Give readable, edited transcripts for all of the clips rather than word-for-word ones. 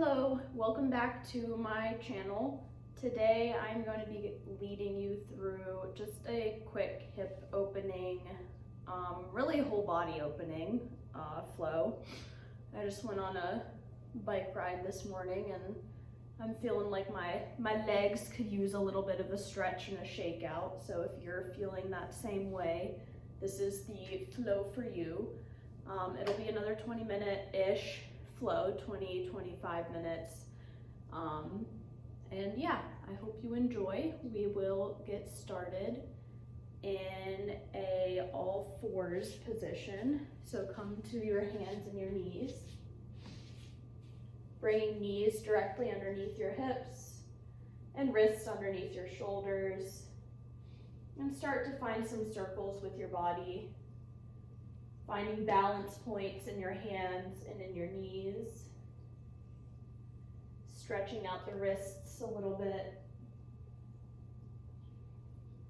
Hello, welcome back to my channel. Today I'm going to be leading you through just a quick hip opening, really whole body opening flow. I just went on a bike ride this morning and I'm feeling like my legs could use a little bit of a stretch and a shake out. So if you're feeling that same way, this is the flow for you. It'll be another 20-minute-ish flow, 20-25 minutes. And yeah, I hope you enjoy. We will get started in a all fours position. So come to your hands and your knees. Bringing knees directly underneath your hips and wrists underneath your shoulders. And start to find some circles with your body. Finding balance points in your hands and in your knees. Stretching out the wrists a little bit.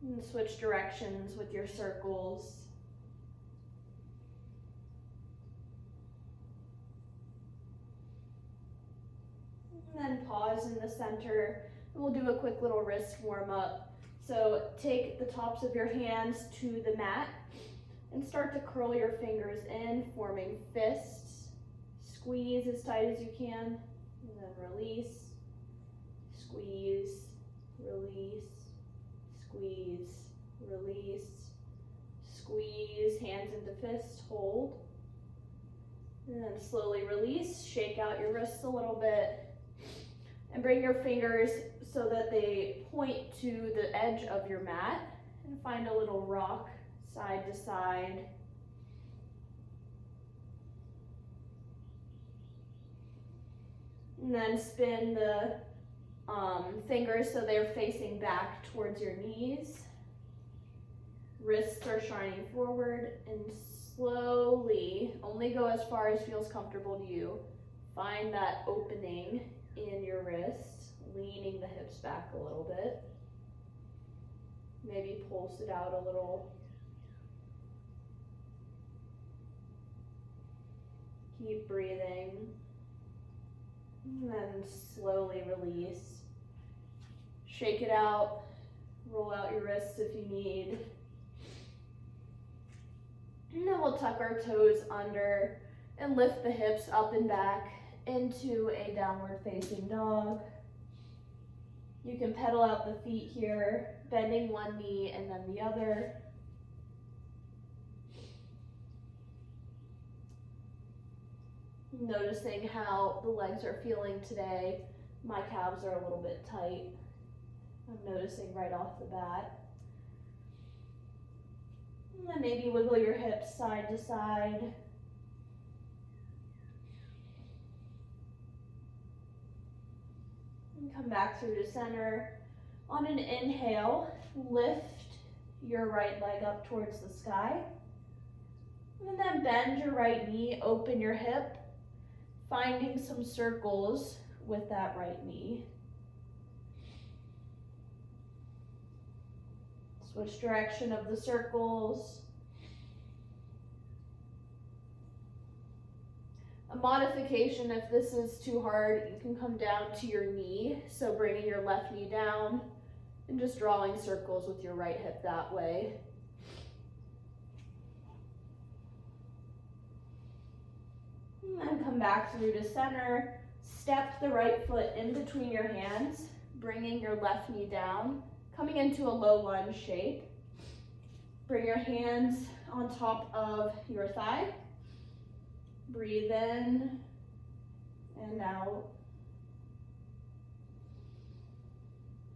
And switch directions with your circles. And then pause in the center. And we'll do a quick little wrist warm up. So take the tops of your hands to the mat. And start to curl your fingers in, forming fists. Squeeze as tight as you can, and then release. Squeeze, release, squeeze, release. Squeeze, hands into fist, hold. And then slowly release, shake out your wrists a little bit. And bring your fingers so that they point to the edge of your mat. And find a little rock. Side to side. And then spin the fingers so they're facing back towards your knees. Wrists are shining forward, and slowly, only go as far as feels comfortable to you. Find that opening in your wrist, leaning the hips back a little bit. Maybe pulse it out a little. Keep breathing, and then slowly release. Shake it out, roll out your wrists if you need. And then we'll tuck our toes under and lift the hips up and back into a downward facing dog. You can pedal out the feet here, bending one knee and then the other. Noticing how the legs are feeling today. My calves are a little bit tight. I'm noticing right off the bat. And then maybe wiggle your hips side to side. And come back through to center. On an inhale, lift your right leg up towards the sky. And then bend your right knee, open your hip. Finding some circles with that right knee. Switch direction of the circles. A modification, if this is too hard, you can come down to your knee. So bringing your left knee down and just drawing circles with your right hip that way. And then come back through to center. Step the right foot in between your hands, bringing your left knee down, coming into a low lunge shape. Bring your hands on top of your thigh. Breathe in and out.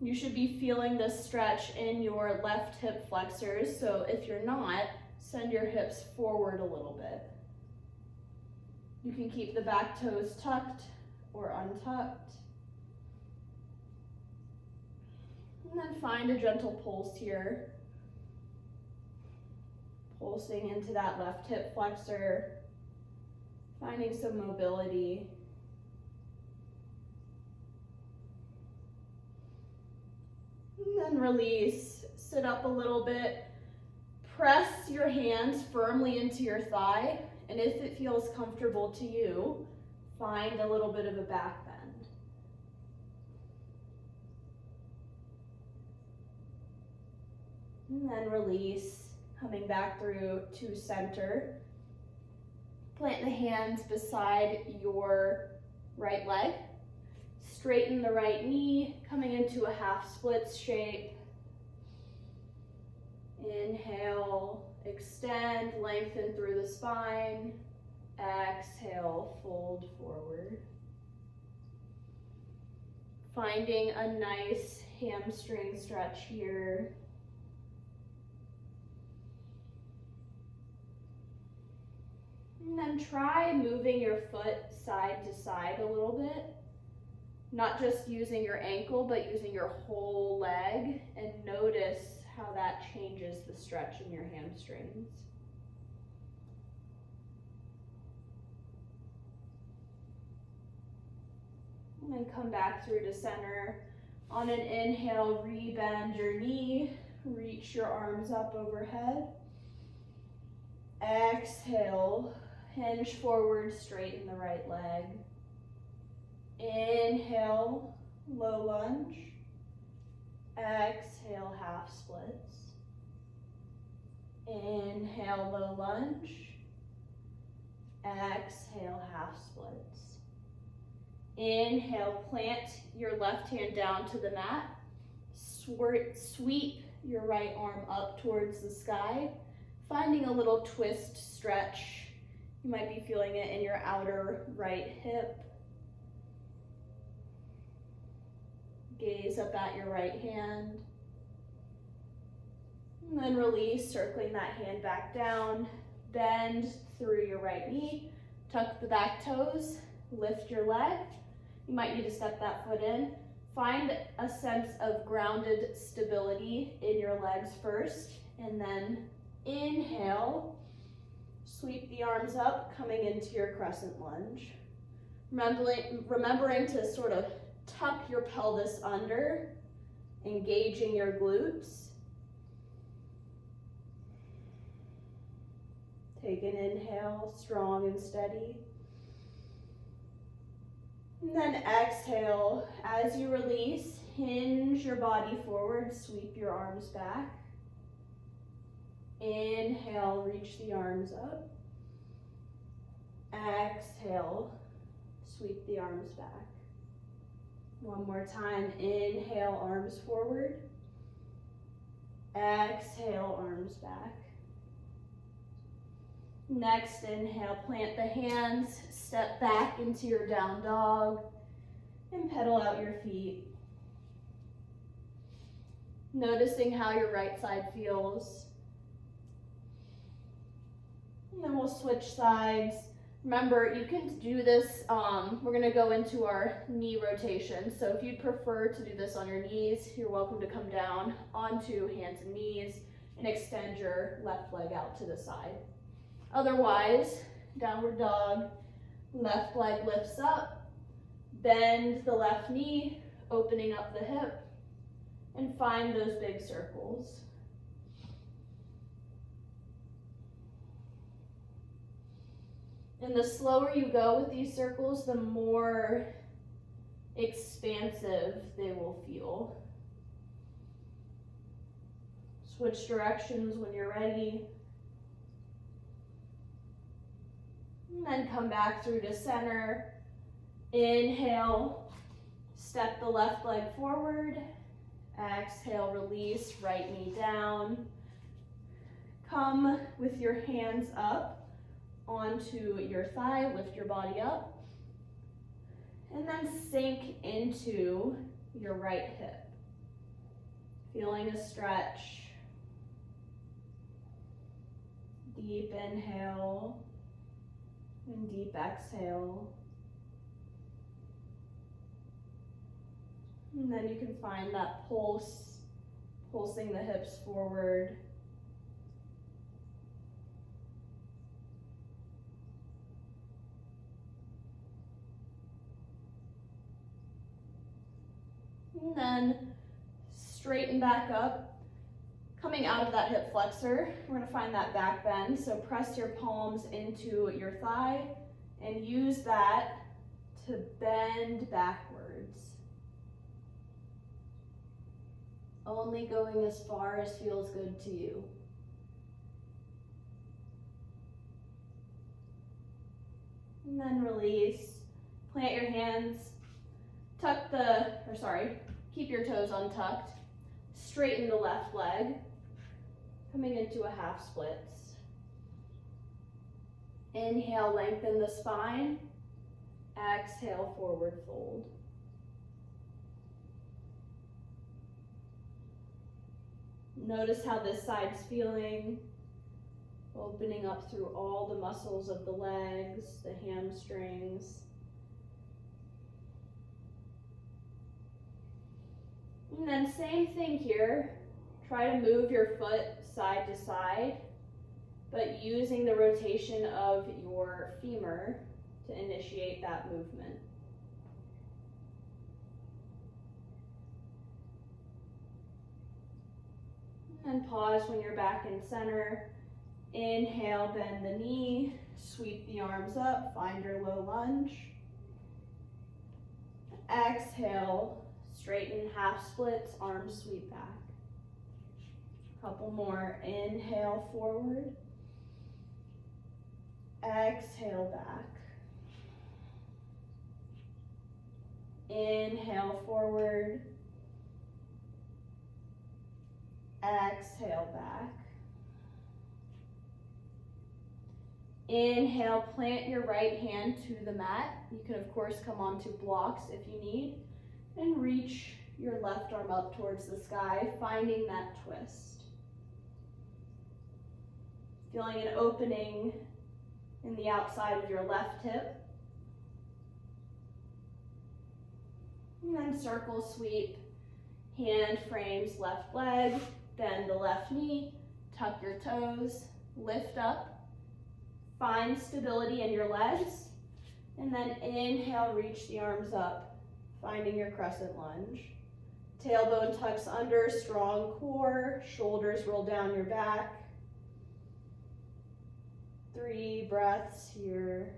You should be feeling this stretch in your left hip flexors, so if you're not, send your hips forward a little bit. You can keep the back toes tucked or untucked. And then find a gentle pulse here. Pulsing into that left hip flexor. Finding some mobility. And then release. Sit up a little bit. Press your hands firmly into your thigh. And if it feels comfortable to you, find a little bit of a back bend. And then release, coming back through to center. Plant the hands beside your right leg. Straighten the right knee, coming into a half splits shape. Inhale, extend, lengthen through the spine. Exhale, fold forward. Finding a nice hamstring stretch here. And then try moving your foot side to side a little bit. Not just using your ankle, but using your whole leg, and notice how that changes the stretch in your hamstrings. And then come back through to center. On an inhale, rebend your knee, reach your arms up overhead. Exhale, hinge forward, straighten the right leg. Inhale, low lunge. Exhale, half splits. Inhale, low lunge. Exhale, half splits. Inhale, plant your left hand down to the mat. Sweep your right arm up towards the sky, finding a little twist stretch. You might be feeling it in your outer right hip. Gaze up at your right hand. And then release, circling that hand back down. Bend through your right knee. Tuck the back toes. Lift your leg. You might need to step that foot in. Find a sense of grounded stability in your legs first. And then inhale. Sweep the arms up, coming into your crescent lunge. Remembering to sort of tuck your pelvis under, engaging your glutes. Take an inhale, strong and steady. And then exhale, as you release, hinge your body forward, sweep your arms back. Inhale, reach the arms up. Exhale, sweep the arms back. One more time, inhale, arms forward. Exhale, arms back. Next, inhale, plant the hands, step back into your down dog, and pedal out your feet. Noticing how your right side feels. And then we'll switch sides. Remember, you can do this, we're gonna go into our knee rotation. So if you'd prefer to do this on your knees, you're welcome to come down onto hands and knees and extend your left leg out to the side. Otherwise, downward dog, left leg lifts up, bend the left knee, opening up the hip, and find those big circles. And the slower you go with these circles, the more expansive they will feel. Switch directions when you're ready. And then come back through to center. Inhale, step the left leg forward. Exhale, release, right knee down. Come with your hands up onto your thigh, lift your body up. And then sink into your right hip. Feeling a stretch. Deep inhale and deep exhale. And then you can find that pulse, pulsing the hips forward. And then straighten back up. Coming out of that hip flexor, we're gonna find that back bend. So press your palms into your thigh and use that to bend backwards. only going as far as feels good to you. And then release. Plant your hands, keep your toes untucked. Straighten the left leg, coming into a half splits. Inhale, lengthen the spine. Exhale, forward fold. Notice how this side's feeling, opening up through all the muscles of the legs, the hamstrings. And then same thing here. Try to move your foot side to side, but using the rotation of your femur to initiate that movement. And pause when you're back in center. Inhale, bend the knee, sweep the arms up, find your low lunge. Exhale, straighten half splits, arms sweep back. Couple more. Inhale, forward. Exhale, back. Inhale, forward. Exhale, back. Inhale, plant your right hand to the mat. You can, of course, come onto blocks if you need. And reach your left arm up towards the sky, finding that twist. Feeling an opening in the outside of your left hip. And then circle sweep, hand frames left leg, bend the left knee, tuck your toes, lift up, find stability in your legs, and then inhale, reach the arms up, finding your crescent lunge. Tailbone tucks under, strong core, shoulders roll down your back. 3 breaths here.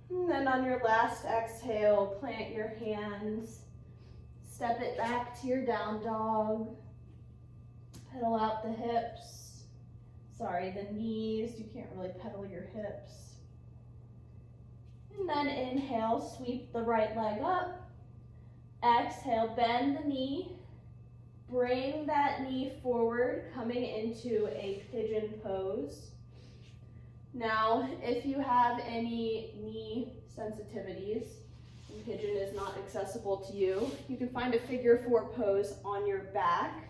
And then on your last exhale, plant your hands, step it back to your down dog, pedal out the hips, the knees, you can't really pedal your hips. And then inhale, sweep the right leg up, exhale, bend the knee, bring that knee forward, coming into a pigeon pose. Now, if you have any knee sensitivities, and pigeon is not accessible to you, you can find a figure 4 pose on your back,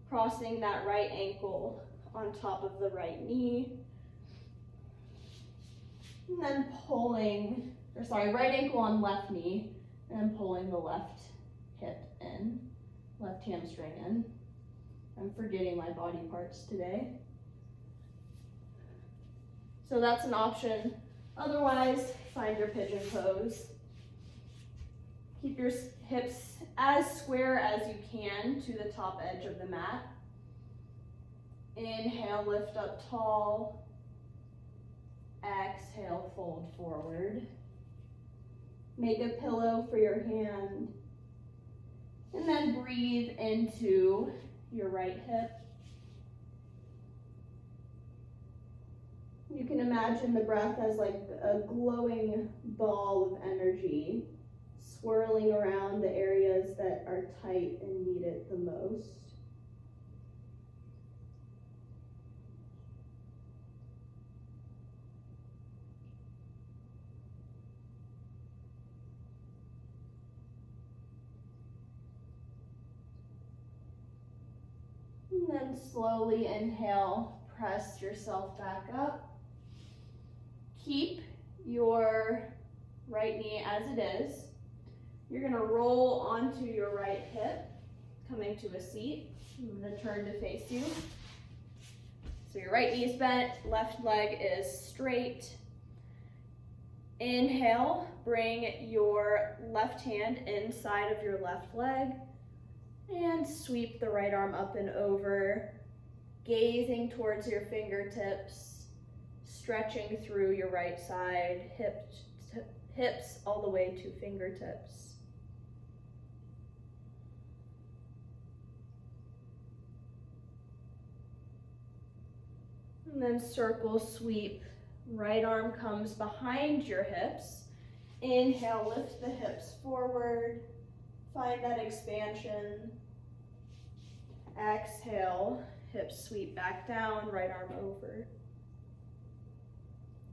crossing that right ankle on top of the right knee. And then right ankle on left knee, and then pulling the left hip in, left hamstring in. I'm forgetting my body parts today. So that's an option. Otherwise, find your pigeon pose. Keep your hips as square as you can to the top edge of the mat. Inhale, lift up tall. Exhale, fold forward. Make a pillow for your hand. And then breathe into your right hip. You can imagine the breath as like a glowing ball of energy swirling around the areas that are tight and need it the most. And then slowly inhale, press yourself back up. Keep your right knee as it is. You're gonna roll onto your right hip, coming to a seat. I'm gonna turn to face you. So your right knee is bent, left leg is straight. Inhale, bring your left hand inside of your left leg and sweep the right arm up and over. gazing towards your fingertips, stretching through your right side, hips all the way to fingertips. And then circle sweep. Right arm comes behind your hips. Inhale, lift the hips forward. Find that expansion. Exhale, hips sweep back down, right arm over.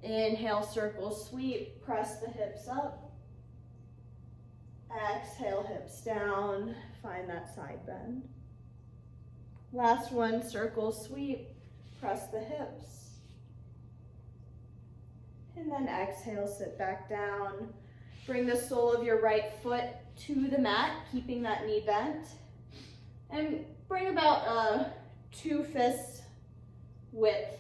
Inhale, circle sweep, press the hips up. Exhale, hips down, find that side bend. Last one, circle sweep, press the hips. And then exhale, sit back down. Bring the sole of your right foot to the mat, keeping that knee bent. And bring about a 2 fist width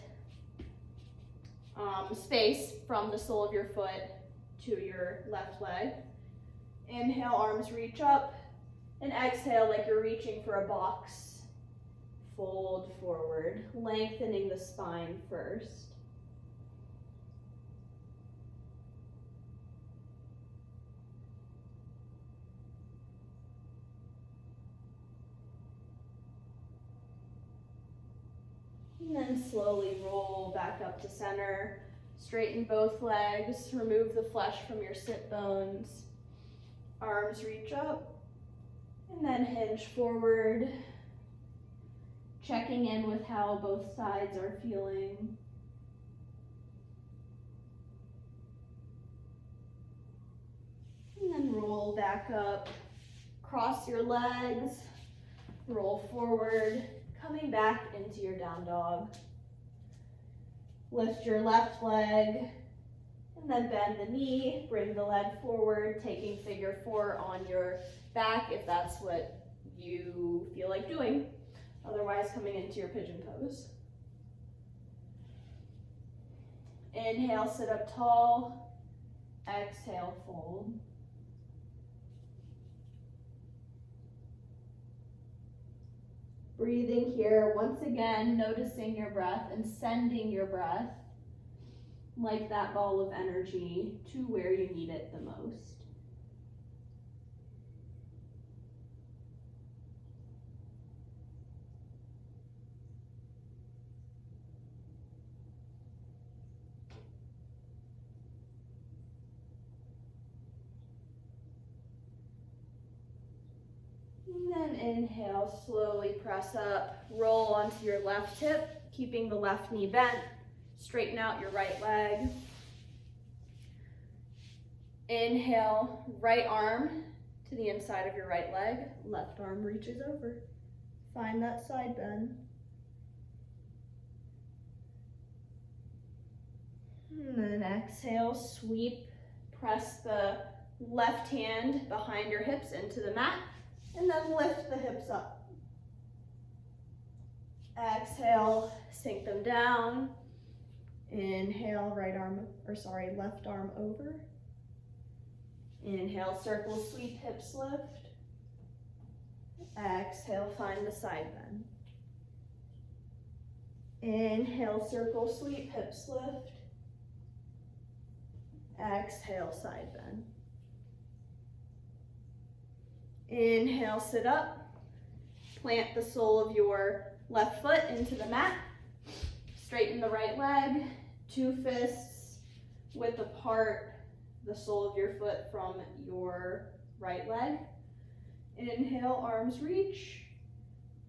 space from the sole of your foot to your left leg. Inhale, arms reach up, and exhale like you're reaching for a box. Fold forward, lengthening the spine first. And then slowly roll back up to center. Straighten both legs, remove the flesh from your sit bones. Arms reach up, and then hinge forward. Checking in with how both sides are feeling. And then roll back up, cross your legs, roll forward, coming back into your down dog. Lift your left leg, and then bend the knee, bring the leg forward, taking figure 4 on your back if that's what you feel like doing. Otherwise, coming into your pigeon pose. Inhale, sit up tall. Exhale, fold. Breathing here, once again, noticing your breath and sending your breath like that ball of energy to where you need it the most. And then inhale, slowly press up, roll onto your left hip, keeping the left knee bent. Straighten out your right leg. Inhale, right arm to the inside of your right leg, left arm reaches over. Find that side bend. And then exhale, sweep, press the left hand behind your hips into the mat, and then lift the hips up. Exhale, sink them down. Inhale, left arm over. Inhale, circle sweep, hips lift. Exhale, find the side bend. Inhale, circle sweep, hips lift. Exhale, side bend. Inhale, sit up. Plant the sole of your left foot into the mat. Straighten the right leg, 2 fists width apart, the sole of your foot from your right leg. Inhale, arms reach.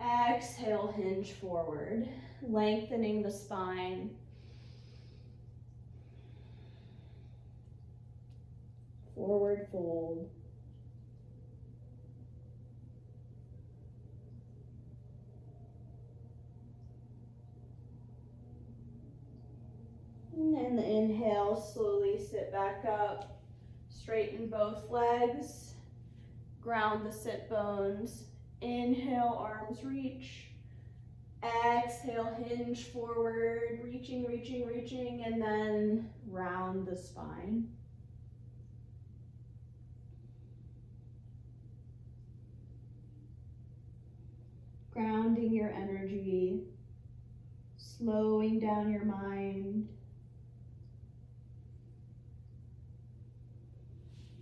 Exhale, hinge forward, lengthening the spine. Forward fold. And then inhale, slowly sit back up. Straighten both legs. Ground the sit bones. Inhale, arms reach. Exhale, hinge forward, reaching, reaching, reaching, and then round the spine. Grounding your energy. slowing down your mind.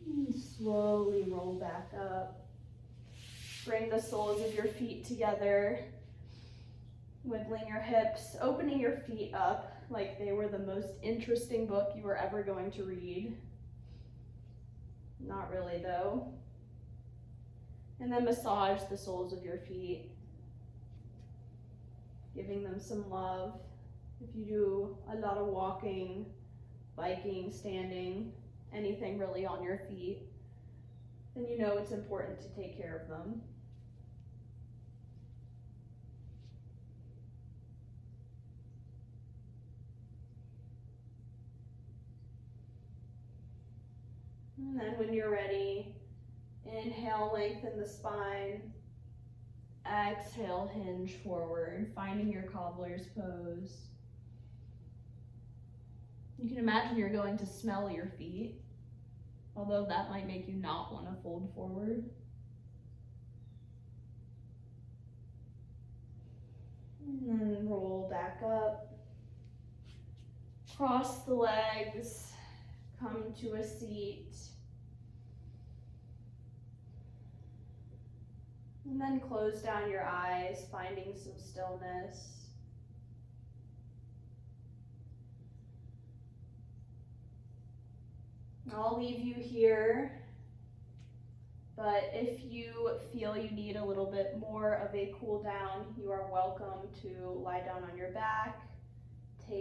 And slowly roll back up. Bring the soles of your feet together, wiggling your hips, opening your feet up like they were the most interesting book you were ever going to read. Not really though. And then massage the soles of your feet, giving them some love. If you do a lot of walking, biking, standing, anything really on your feet, then you know it's important to take care of them. And then when you're ready, inhale, lengthen the spine. Exhale, hinge forward, finding your cobbler's pose. You can imagine you're going to smell your feet, although that might make you not want to fold forward. And then roll back up. Cross the legs, come to a seat. And then close down your eyes, finding some stillness. I'll leave you here, but if you feel you need a little bit more of a cool down, you are welcome to lie down on your back